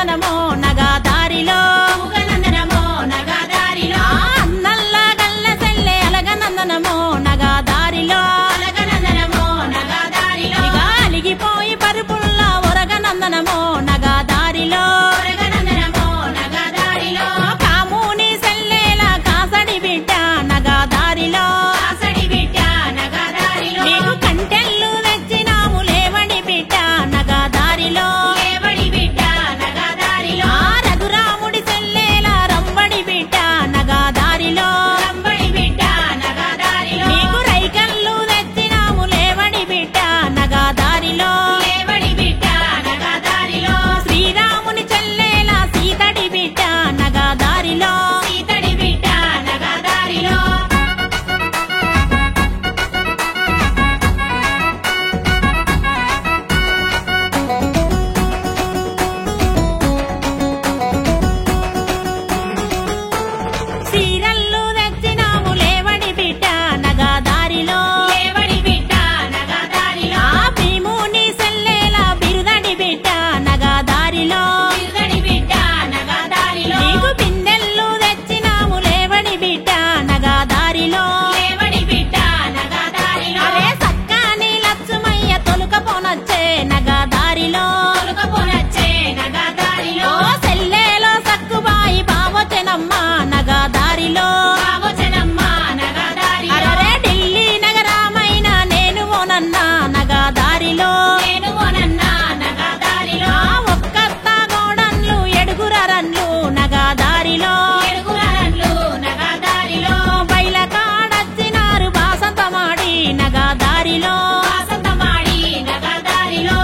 నందనమో నగాదారిలో నందనమో నగాదారిలో అన్నల్లా గల్ల సెల్లె అలగ నందనమో నగాదారిలో అలగ నందనమో నగాదారిలో అలిగిపోయి పరుపుల్లా ఒరగ నందనమో నగాదారిలో ఒరగ నందనమో నగాదారిలో కాముని సెల్లెల కాసడి బిడ్డ నగాదారిలో కాసడి బిడ్డ నగాదారిలో నీకు కంటెల్లు తెచ్చినాము లేవడి బిడ్డ నగాదారిలో లేవడి బిడ్డ నగాదారిలో రఘురాముడి సెల్లెల రంబడి బిడ్డ నగాదారిలో రంబడి బిడ్డ నగాదారిలో నీకు రైకల్లు తెచ్చినాము లేవడి బిడ్డ నగాదారిలో లేవడి బిడ్డ నగాదారిలో శ్రీరాముని చెల్లెల సీతడి బిడ్డ నగాదారిలో సీతడి బిడ్డ నగాదారిలో సీరల్లు తెచ్చినాము లేవడి బిడ్డ నగాదారిలో లేవడి బిడ్డ నగాదారిలో భీముని సెల్లెల బిరుదడి బిడ్డ నగాదారిలో బిరుదడి బిడ్డ నగాదారిలో నీకు బిందెల్లు తెచ్చినాము లేవడి బిడ్డ నగాదారిలో లేవడి బిడ్డ నగాదారిలో అరే సక్కాని లక్ష్మయ్య తొలుకపోనొచ్చే నగాదారిలో తొలుకపోనొచ్చే నగాదారిలో సెల్లెలో సక్కుబాయి బావొచెనమ్మ నగాదారిలో బావొచెనమ్మ నగాదారిలో అరే ఢిల్లీ నగరమైన నేను ఓనన్నా నగాదారిలో నేను ఓనన్నా నగాదారిలో ఒక్కత్త గోడన్లు ఎడుగురన్లు నగాదారిలో ఎడుగురన్లు నగాదారిలో బయల కాడచ్చినారు బాసంతమాడి నగాదారిలో బాసంతమాడి నగాదారిలో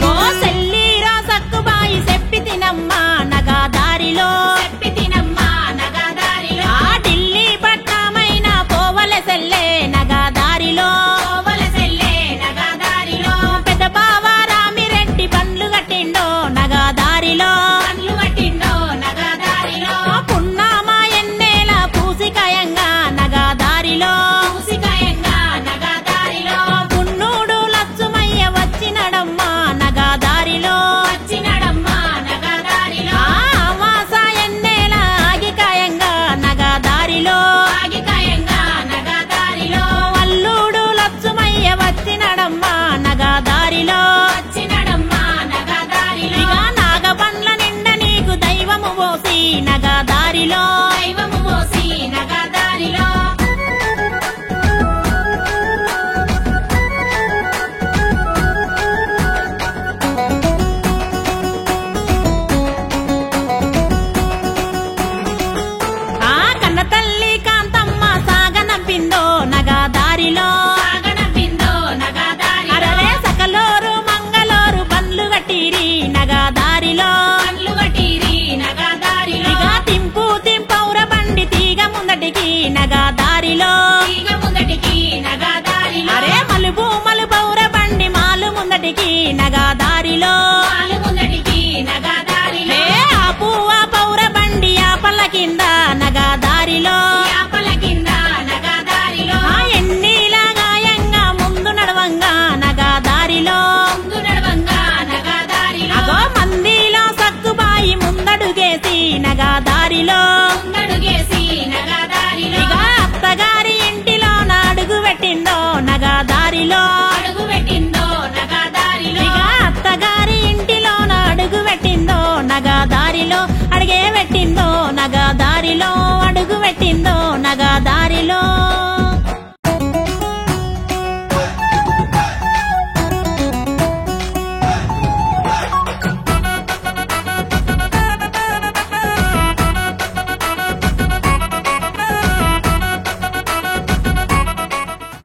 ఓ సెల్లిరా సక్కుబాయి చెప్పి తినమ్మా నగాదారిలో చెప్పి తినమ్మా నగాదారిలో ఢిల్లీ పట్నమైన పోవల సెల్లే నగాదారిలో పోవల సెల్లే నగాదారిలో పెద్ద బావ రామిరెడ్డి పండ్లు కట్టిండో నగాదారిలో పండ్లు కట్టిండో నగాదారిలో పున్నామ ఎన్నేల పూసికాయంగా నగాదారిలో పూసికాయంగా నగాదారిలో పున్నూడు లచ్చుమయ్య వచ్చినడమ్మా నగాదారిలో వచ్చినడమ్మా నగాదారిలో ఆవాస ఎన్నేల ఆగికాయంగా నగాదారిలో ఆగికాయంగా నగాదారిలో అల్లుడు లచ్చుమయ్య వచ్చినడమ్మా నగాదారిలో వచ్చినడమ్మా నగాదారిలో ఇక నాగపండ్ల నిండ నీకు దైవము పోసి నగాదారిలో దైవము పోసి నగాదారిలో ఆ కన్న తల్లి కాంతమ్మ సాగనంపిందో నగాదారిలో సాగనంపిందో నగాదారిలో అరే సకలోరు మంగళోరు బండ్లు కట్టిరి నగాదారిలో బండ్లు కట్టిరి నగాదారిలో ఇక తింపు తింపౌర బండి తీగ ముందటికి నగాదారిలో తీగ ముందటికి నగాదారిలో అరే మలుపు మలుపౌర బండి మాలు ముందటికి నగాదారిలో మాలు ముందటికి నగాదారిలో ఆపు ఆ పౌర బండి ఆపల కింద నగాదారిలో ఆపల కింద నగాదారిలో ఎన్నిలా గాయంగా ముందు నడవంగా నగాదారిలో ముందు నడవంగా నగాదారిలో అగో మందిలో సక్కుబాయి ముందడుగేసి నగాదారిలో ముందడుగేసి నగాదారిలో ఇక అత్తగారి ఇంటిలో అడుగు పెట్టిందో నగాదారిలో అడుగు పెట్టిందో నగాదారిలో ఇక అత్తగారి ఇంటిలో అడుగు పెట్టిందో నగాదారిలో అడిగే పెట్టిందో నగాదారిలో అడుగు పెట్టిందో నగా